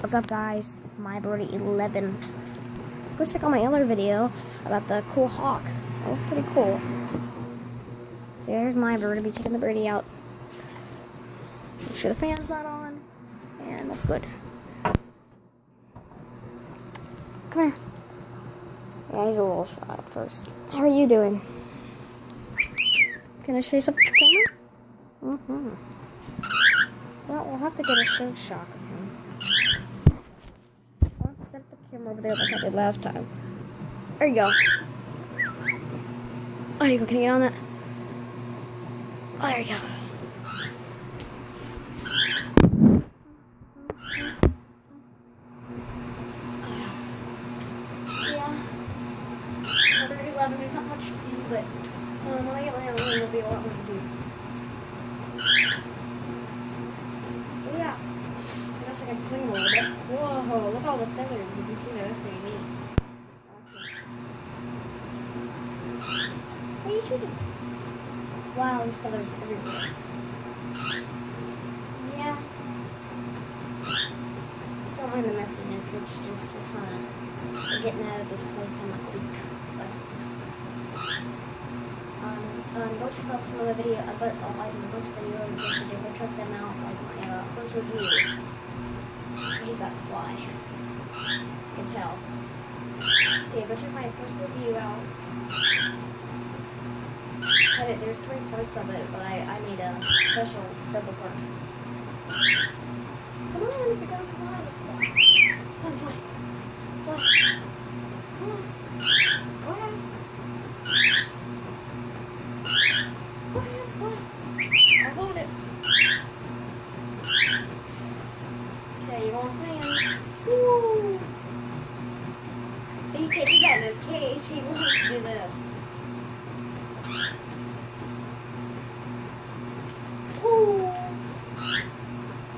What's up, guys? It's MyBirdie11. Go check out my other video about the cool hawk. That was pretty cool. So there's my bird. I'll be taking the birdie out. Make sure the fan's not on. And that's good. Come here. Yeah, he's a little shy at first. How are you doing? Can I show you something to the camera? Well, we'll have to get a show shock of him. I'll have to set the camera over there like I did last time. There you go. There you go. Can you get on that? Oh, there you go. Yeah. Another 11. There's not much to do, but when I get my own, there'll be a lot more to do. So yeah. I guess I can swing a little bit. Whoa, look at all the feathers. You can see that. That's pretty neat. What are you shooting? Wow, there's feathers everywhere. Yeah. Don't mind the messiness. It's just we're trying to getting out of this place in like a week. Go check out some other video. I've got a bunch of videos yesterday. Go check them out. Like my first review. He's about to fly. You can tell. So yeah, go check my first review out. There's 3 parts of it, but I made a special double part. Come on, if you're gonna fly, let's fly. Come on, fly. Fly. Come on. Go ahead. Go ahead, fly. I'll hold it. Okay, you're going swinging. Woo! See, he got in his cage. He loves to do this. Ooh.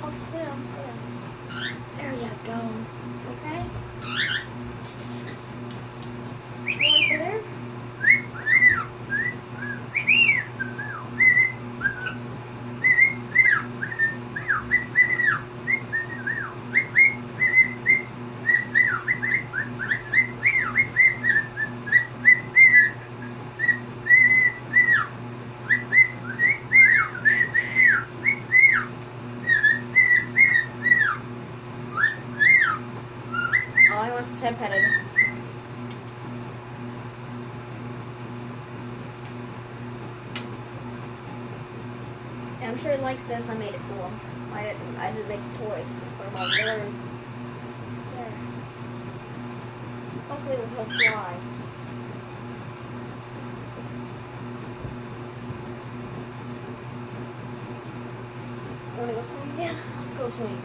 Okay, sit down, sit down. There you go. Okay? You want to stay there? Oh, he wants his head petted. Yeah, I'm sure he likes this. I made it cool. I didn't make toys. Just put them all there. There. Hopefully he'll fly. You wanna go swing again? Let's go swing.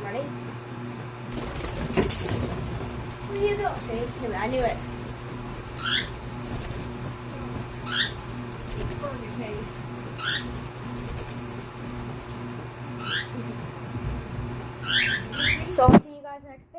Ready? There you go. See? I knew it. So I'll see you guys next time.